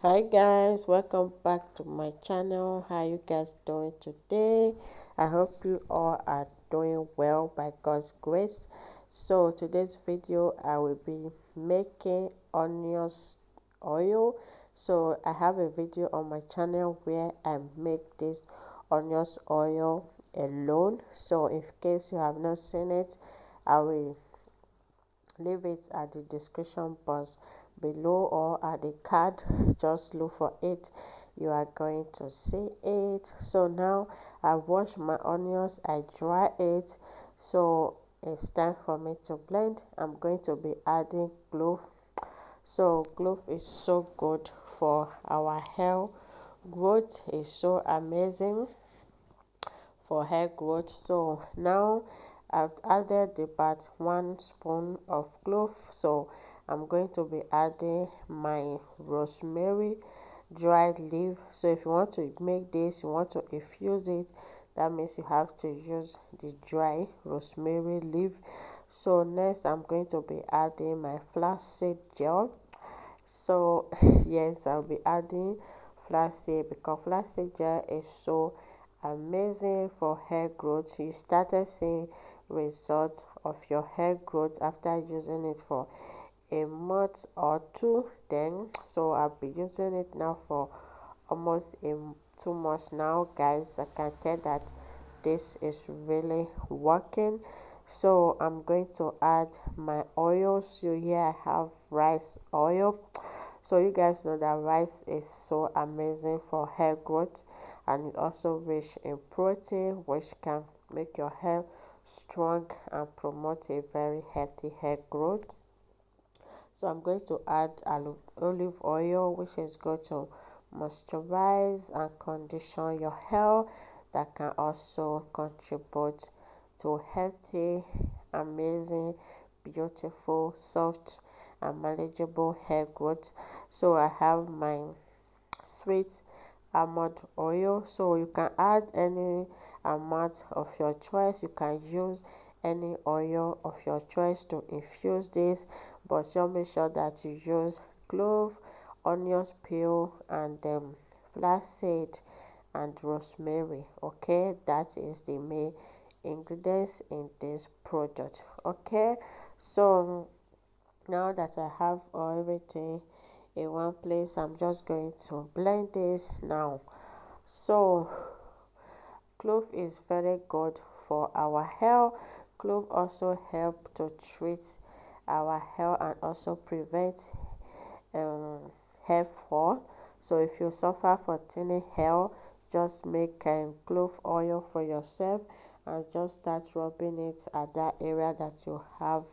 Hi guys, welcome back to my channel. How you guys doing today? I hope you all are doing well by God's grace. So today's video I will be making onions oil. So I have a video on my channel where I make this onions oil alone. So in case you have not seen it, I will leave it at the description box below or at the card. Just look for it, you are going to see it. So now I've washed my onions, I dry it, so it's time for me to blend. I'm going to be adding clove. So clove is so good for our hair growth, is so amazing for hair growth. So now I've added about 1 spoon of clove. So I'm going to be adding my rosemary dried leaf. So if you want to make this, you want to infuse it, that means you have to use the dry rosemary leaf. So next I'm going to be adding my flaxseed gel. So yes, I'll be adding flaxseed because flaxseed gel is so amazing for hair growth. You started seeing results of your hair growth after using it for a month or two. Then so I'll be using it now for almost 2 months now, guys. I can tell that this is really working. So I'm going to add my oil. So here I have rice oil. So you guys know that rice is so amazing for hair growth, and it also rich in protein, which can make your hair strong and promote a very healthy hair growth. So I'm going to add olive oil, which is going to moisturize and condition your hair, that can also contribute to healthy, amazing, beautiful, soft and manageable hair growth. So I have my sweet almond oil. So you can add any amount of your choice. You can use any oil of your choice to infuse this, but just make sure that you use clove, onions peel, and flaxseed and rosemary. Okay, that is the main ingredients in this product. Okay, so now that I have everything in one place, I'm just going to blend this now. So clove is very good for our hair. Clove also help to treat our hair and also prevent hair fall. So if you suffer from thinning hair, just make clove oil for yourself and just start rubbing it at that area that you have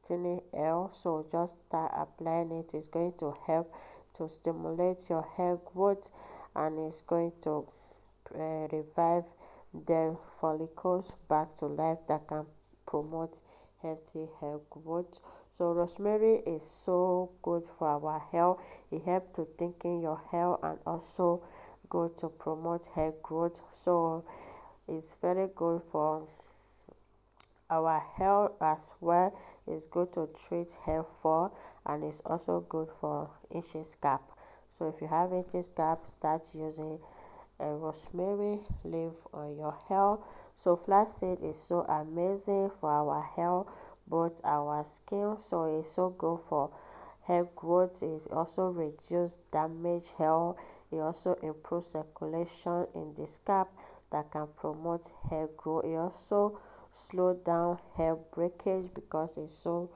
thinning hair. So just start applying it. It's going to help to stimulate your hair growth, and it's going to revive the follicles back to life, that can promote healthy hair growth. So rosemary is so good for our hair. It helps to thicken your hair and also good to promote hair growth. So it's very good for our hair as well. It's good to treat hair fall, and it's also good for itchy scalp. So if you have itchy scalp, start using rosemary leaf on your hair. So flaxseed is so amazing for our hair, both our skin. So it's so good for hair growth. It also reduces damaged hair. It also improves circulation in the scalp, that can promote hair growth. It also slow down hair breakage because it's so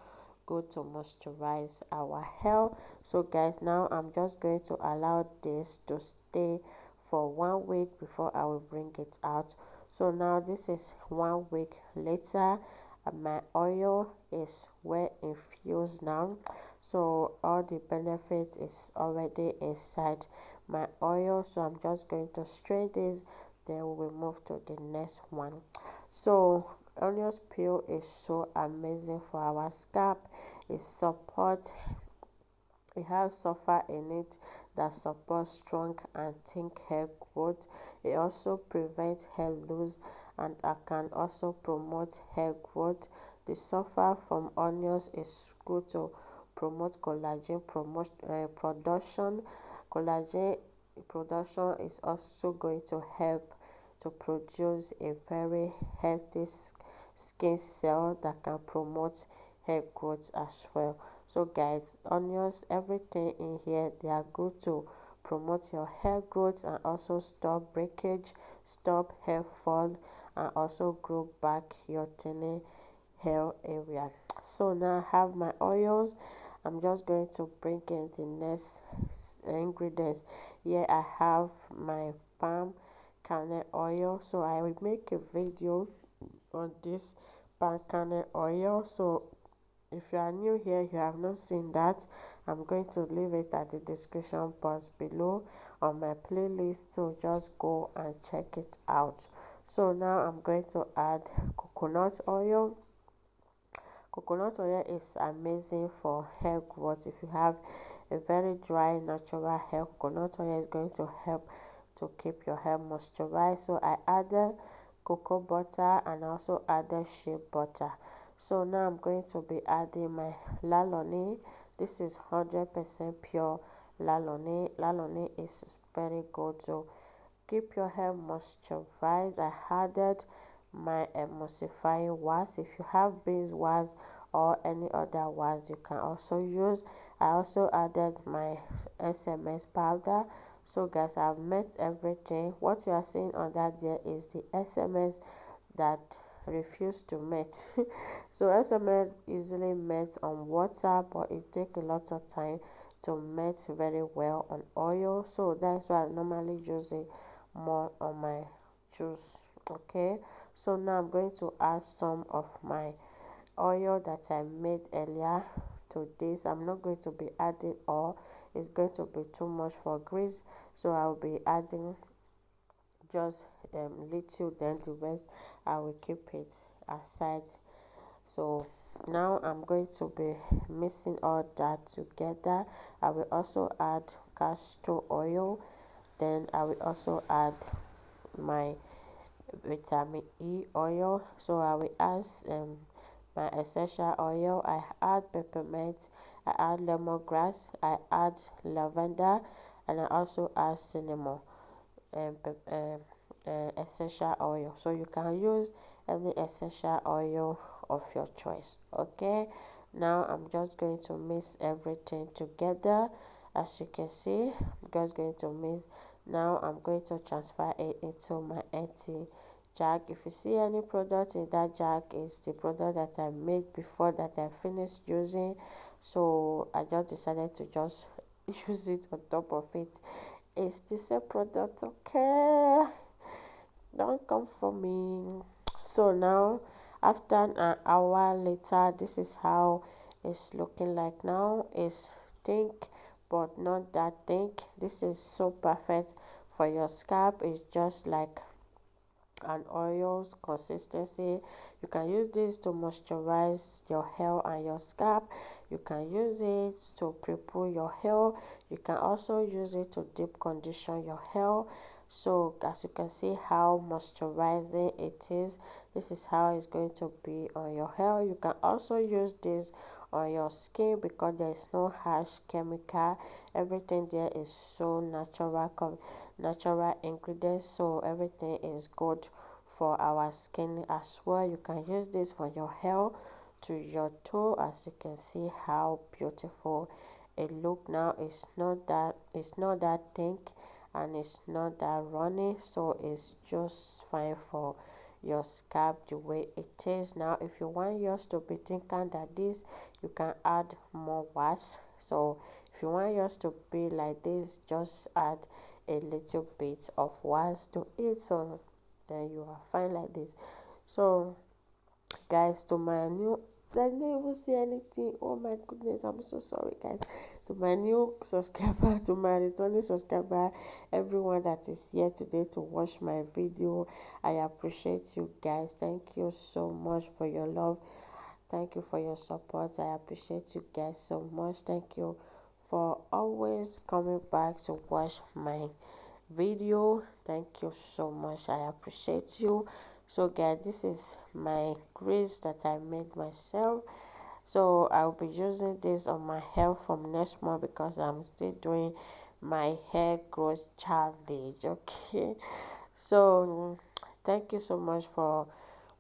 good to moisturize our hair. So guys, now I'm just going to allow this to stay for 1 week before I will bring it out. So now this is 1 week later, and my oil is well infused now. So all the benefit is already inside my oil. So I'm just going to strain this, then we will move to the next one. So onions peel is so amazing for our scalp. It supports, it has sulfur in it that supports strong and thick hair growth. It also prevents hair loss, and can also promote hair growth. The sulfur from onions is good to promote collagen production. Collagen production is also going to help to produce a very healthy skin cell that can promote hair growth as well. So guys, onions, everything in here, they are good to promote your hair growth and also stop breakage, stop hair fall, and also grow back your thinning hair area. So now I have my oils. I'm just going to bring in the next ingredients. Here I have my palm kernel oil. So I will make a video on this palm kernel oil. So if you are new here, you have not seen that, I'm going to leave it at the description box below on my playlist, so just go and check it out. So now I'm going to add coconut oil. Coconut oil is amazing for hair growth. If you have a very dry natural hair, coconut oil is going to help to keep your hair moisturized. So I added cocoa butter and also added shea butter. So now I'm going to be adding my lalone. This is 100% pure lalone. Lalone is very good to keep your hair moisturized. I added my emulsifying wax. If you have beeswax or any other wax, you can also use. I also added my SMS powder. So guys, I've met everything. What you are seeing on that there is the SMS that refuse to melt. So SMS easily melts on water, but it takes a lot of time to melt very well on oil. So that's why I normally use it more on my juice. Okay, so now I'm going to add some of my oil that I made earlier to this. I'm not going to be adding all, it's going to be too much for grease, so I'll be adding just little, then the rest I will keep it aside. So now I'm going to be mixing all that together. I will also add castor oil, then I will also add my vitamin E oil. So I will add my essential oil. I add peppermint, I add lemongrass, I add lavender, and I also add cinnamon and essential oil. So you can use any essential oil of your choice. Okay, now I'm just going to mix everything together. As you can see, I'm just going to mix. Now I'm going to transfer it into my empty jug. If you see any product in that jug, is the product that I made before that I finished using, so I just decided to just use it on top of it. It's the same product, okay, don't come for me. So now after an hour later, this is how it's looking like now. It's thick but not that thick. This is so perfect for your scalp. It's just like an oil's consistency. You can use this to moisturize your hair and your scalp. You can use it to prepare your hair. You can also use it to deep condition your hair. So as you can see how moisturizing it is, this is how it's going to be on your hair. You can also use this on your skin because there is no harsh chemical. Everything there is so natural ingredients, so everything is good for our skin as well. You can use this for your hair to your toe. As you can see how beautiful it look now. It's not that thick and it's not that runny, so it's just fine for your scalp the way it is. Now if you want yours to be thicker than this, you can add more wax. So if you want yours to be like this, just add a little bit of wax to it, so then you are fine like this. So guys, to my new, I didn't even see anything, oh my goodness, I'm so sorry guys. To my new subscriber, to my returning subscriber, everyone that is here today to watch my video, I appreciate you guys. Thank you so much for your love, thank you for your support. I appreciate you guys so much. Thank you for always coming back to watch my video. Thank you so much, I appreciate you. So guys, this is my grease that I made myself. So I'll be using this on my hair from next month because I'm still doing my hair growth challenge. Okay, so thank you so much for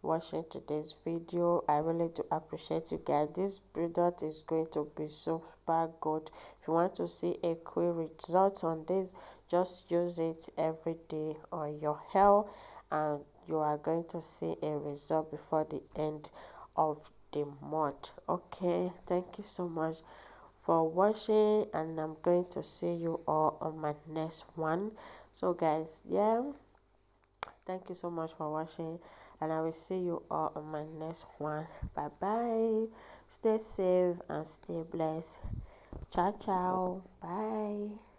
watching today's video. I really do appreciate you guys. This product is going to be super good. If you want to see a quick result on this, just use it every day on your hair and you are going to see a result before the end of the month. Okay, thank you so much for watching, and I'm going to see you all on my next one. So guys, yeah, thank you so much for watching, and I will see you all on my next one. Bye bye. Stay safe and stay blessed. Ciao ciao. Bye.